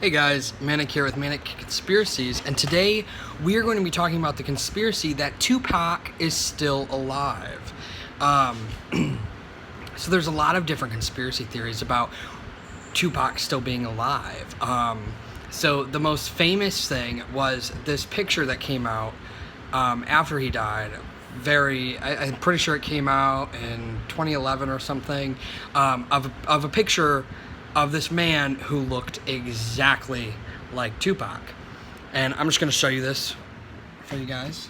Hey guys, Manic here with Manic Conspiracies, and today we are going to be talking about the conspiracy that Tupac is still alive. So there's a lot of different conspiracy theories about Tupac still being alive. So the most famous thing was this picture that came out after he died. I'm pretty sure it came out in 2011 or something, of a picture of this man who looked exactly like Tupac. And I'm just going to show you this for you guys.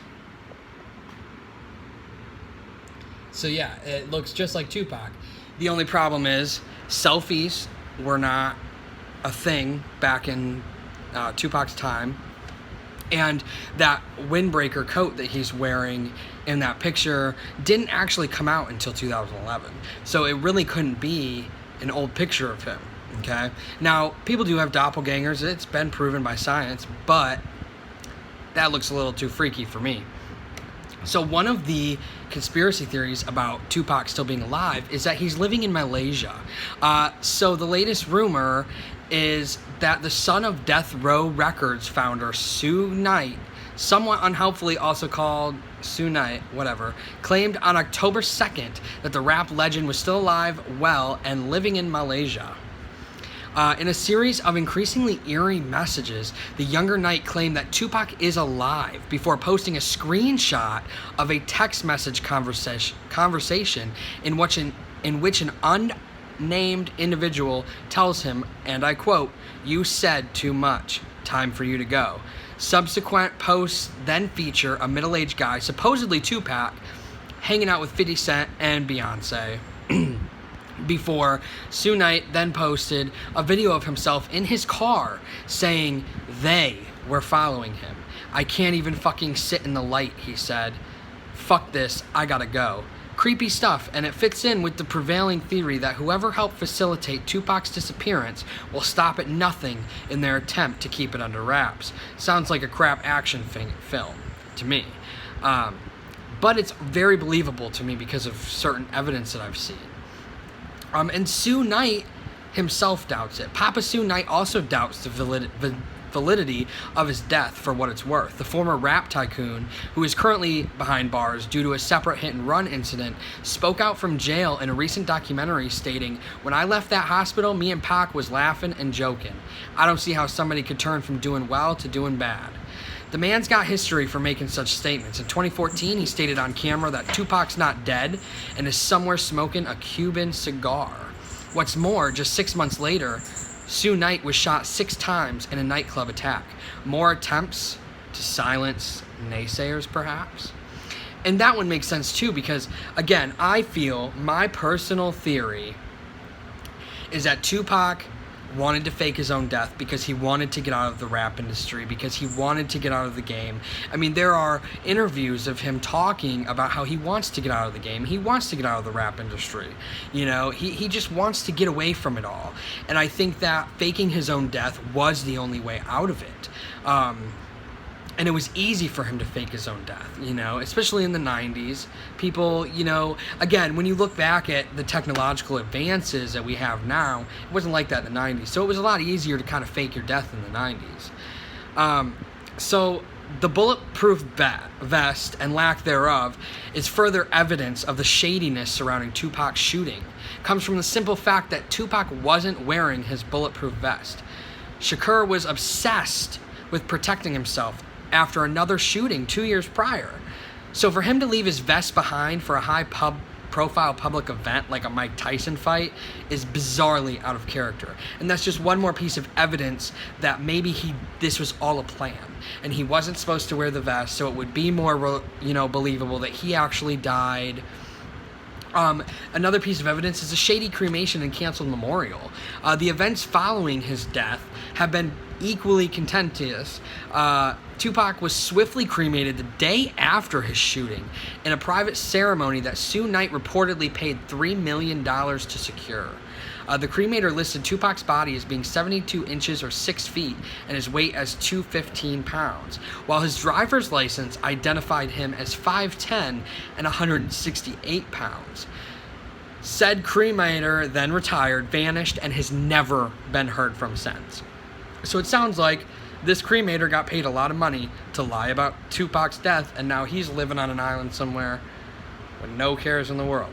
So yeah, it looks just like Tupac. The only problem is selfies were not a thing back in Tupac's time. And that windbreaker coat that he's wearing in that picture didn't actually come out until 2011. So it really couldn't be an old picture of him. Okay. Now, people do have doppelgangers. It's been proven by science, but that looks a little too freaky for me. So one of the conspiracy theories about Tupac still being alive is that he's living in Malaysia. So the latest rumor is that the son of Death Row Records founder Suge Knight, somewhat unhelpfully also called Suge Knight, whatever, claimed on October 2nd that the rap legend was still alive, well, and living in Malaysia. In a series of increasingly eerie messages, the younger Knight claimed that Tupac is alive before posting a screenshot of a text message conversation in which an unnamed individual tells him, and I quote, "You said too much. Time for you to go." Subsequent posts then feature a middle-aged guy, supposedly Tupac, hanging out with 50 Cent and Beyonce. Before Suge Knight then posted a video of himself in his car saying they were following him. "I can't even fucking sit in the light," he said. "Fuck this, I gotta go." Creepy stuff, and it fits in with the prevailing theory that whoever helped facilitate Tupac's disappearance will stop at nothing in their attempt to keep it under wraps. Sounds like a crap action film to me. But it's very believable to me because of certain evidence that I've seen. And Suge Knight himself doubts it. Papa Suge Knight also doubts the validity of his death, for what it's worth. The former rap tycoon, who is currently behind bars due to a separate hit-and-run incident, spoke out from jail in a recent documentary stating, "When I left that hospital, me and Pac was laughing and joking. I don't see how somebody could turn from doing well to doing bad." The man's got history for making such statements. In 2014, he stated on camera that Tupac's not dead and is somewhere smoking a Cuban cigar. What's more, just 6 months later, Suge Knight was shot 6 times in a nightclub attack. More attempts to silence naysayers, perhaps? And that one makes sense too, because, again, I feel my personal theory is that Tupac wanted to fake his own death because he wanted to get out of the rap industry, because he wanted to get out of the game. I mean, there are interviews of him talking about how he wants to get out of the game. He wants to get out of the rap industry. You know, he just wants to get away from it all. And I think that faking his own death was the only way out of it. And it was easy for him to fake his own death, you know, especially in the 90s. People, you know, again, when you look back at the technological advances that we have now, it wasn't like that in the 90s. So it was a lot easier to kind of fake your death in the 90s. So the bulletproof vest and lack thereof is further evidence of the shadiness surrounding Tupac's shooting. It comes from the simple fact that Tupac wasn't wearing his bulletproof vest. Shakur was obsessed with protecting himself after another shooting 2 years prior. So for him to leave his vest behind for a high-profile public event like a Mike Tyson fight is bizarrely out of character. And that's just one more piece of evidence that maybe this was all a plan. And he wasn't supposed to wear the vest, so it would be more, believable that he actually died. Another piece of evidence is a shady cremation and canceled memorial. The events following his death have been equally contentious. Tupac was swiftly cremated the day after his shooting in a private ceremony that Suge Knight reportedly paid $3 million to secure. The cremator listed Tupac's body as being 72 inches or 6 feet and his weight as 215 pounds, while his driver's license identified him as 5'10 and 168 pounds. Said cremator then retired, vanished, and has never been heard from since. So it sounds like this cremator got paid a lot of money to lie about Tupac's death, and now he's living on an island somewhere with no cares in the world.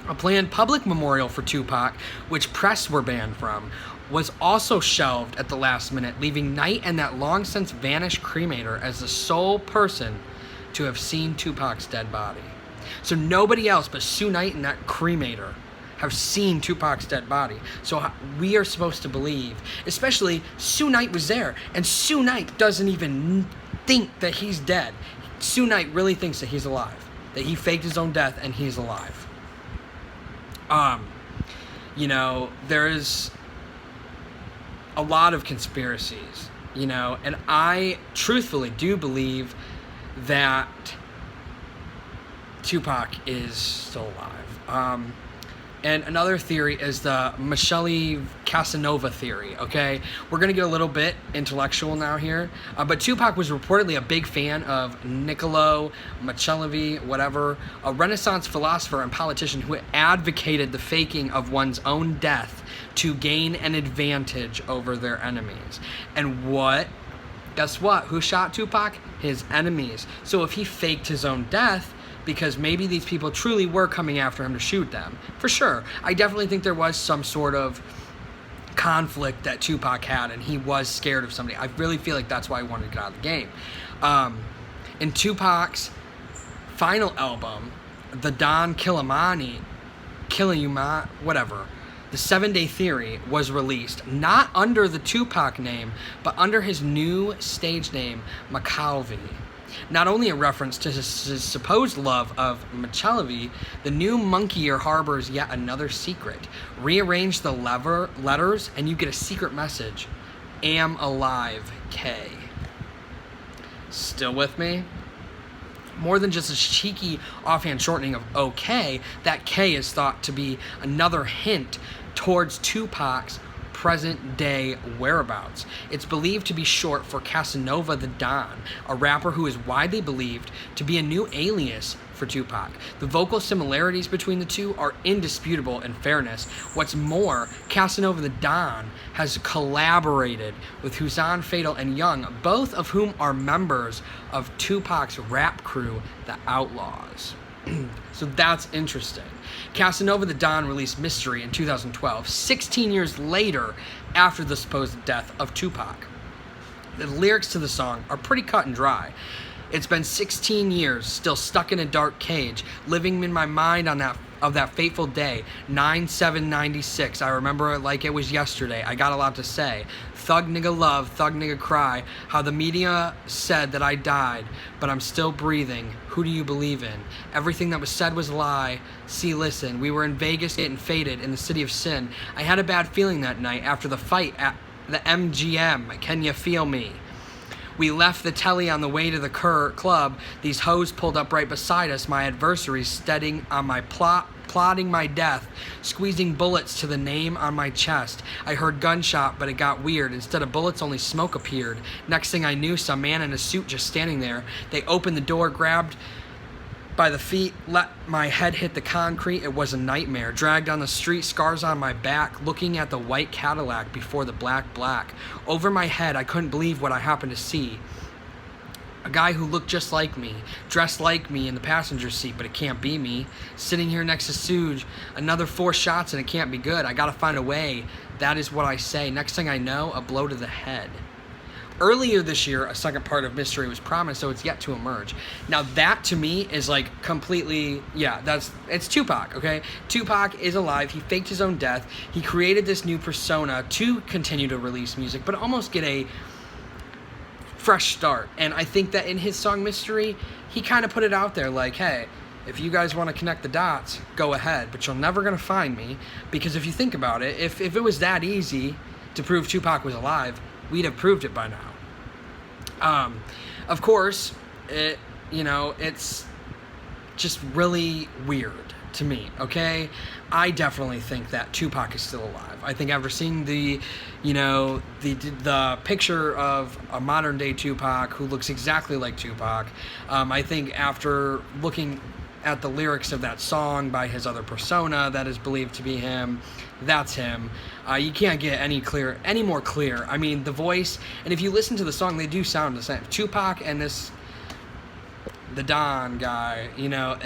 A planned public memorial for Tupac, which press were banned from, was also shelved at the last minute, leaving Knight and that long since vanished cremator as the sole person to have seen Tupac's dead body. So nobody else but Sue Knight and that cremator have seen Tupac's dead body. So we are supposed to believe, especially Sue Knight was there, and Sue Knight doesn't even think that he's dead. Sue Knight really thinks that he's alive, that he faked his own death and he's alive. There is a lot of conspiracies, and I truthfully do believe that Tupac is still alive. And another theory is the Michele Casanova theory, okay? We're going to get a little bit intellectual now here. But Tupac was reportedly a big fan of Niccolo Machiavelli, whatever, a Renaissance philosopher and politician who advocated the faking of one's own death to gain an advantage over their enemies. And guess what? Who shot Tupac? His enemies. So if he faked his own death, because maybe these people truly were coming after him to shoot them. For sure. I definitely think there was some sort of conflict that Tupac had, and he was scared of somebody. I really feel like that's why he wanted to get out of the game. In Tupac's final album, the Don Killamani, whatever, the 7 Day Theory was released, not under the Tupac name, but under his new stage name, Machiavelli. Not only a reference to his supposed love of Machiavelli, the new monkeyer harbors yet another secret. Rearrange the letters and you get a secret message. Am alive, K. Still with me? More than just a cheeky offhand shortening of OK, that K is thought to be another hint towards Tupac's present-day whereabouts. It's believed to be short for Casanova the Don, a rapper who is widely believed to be a new alias for Tupac. The vocal similarities between the two are indisputable in fairness. What's more, Casanova the Don has collaborated with Hussein Fatal and Young, both of whom are members of Tupac's rap crew, the Outlaws. So that's interesting. Casanova the Don released Mystery in 2012, 16 years later after the supposed death of Tupac. The lyrics to the song are pretty cut and dry. It's been 16 years, still stuck in a dark cage, living in my mind of that fateful day, 9/7/96. I remember it like it was yesterday. I got a lot to say. Thug nigga love, thug nigga cry. How the media said that I died, but I'm still breathing. Who do you believe in? Everything that was said was a lie. See, listen, we were in Vegas getting faded in the city of sin. I had a bad feeling that night after the fight at the MGM. Can you feel me? We left the telly on the way to the club. These hoes pulled up right beside us, my adversaries steadying on my plotting my death, squeezing bullets to the name on my chest. I heard gunshot, but it got weird. Instead of bullets, only smoke appeared. Next thing I knew, some man in a suit just standing there. They opened the door, grabbed by the feet, let my head hit the concrete. It was a nightmare. Dragged on the street, scars on my back, looking at the white Cadillac before the black. Over my head, I couldn't believe what I happened to see. A guy who looked just like me, dressed like me in the passenger seat, but it can't be me. Sitting here next to Suge, another 4 shots and it can't be good. I gotta find a way. That is what I say. Next thing I know, a blow to the head. Earlier this year, a second part of Mystery was promised, so it's yet to emerge. Now that to me is like completely, it's Tupac, okay? Tupac is alive. He faked his own death. He created this new persona to continue to release music, but almost get a fresh start. And I think that in his song Mystery, he kind of put it out there like, hey, if you guys want to connect the dots, go ahead, but you're never going to find me, because if you think about it, if it was that easy to prove Tupac was alive, we'd have proved it by now. Of course, it's just really weird to me, okay? I definitely think that Tupac is still alive. I think after seeing the picture of a modern day Tupac who looks exactly like Tupac, I think after looking at the lyrics of that song by his other persona that is believed to be him, that's him. You can't get any more clear. I mean, the voice, and if you listen to the song, they do sound the same. Tupac and the Don guy, you know,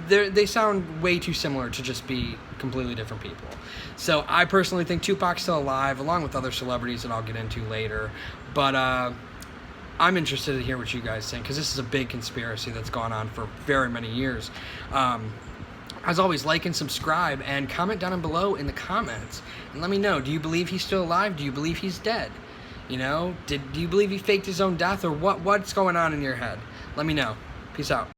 they sound way too similar to just be completely different people. So I personally think Tupac's still alive, along with other celebrities that I'll get into later. But I'm interested to hear what you guys think, because this is a big conspiracy that's gone on for very many years. As always, like and subscribe, and comment down below in the comments, and let me know, do you believe he's still alive? Do you believe he's dead? You know, do you believe he faked his own death, or what's going on in your head? Let me know. Peace out.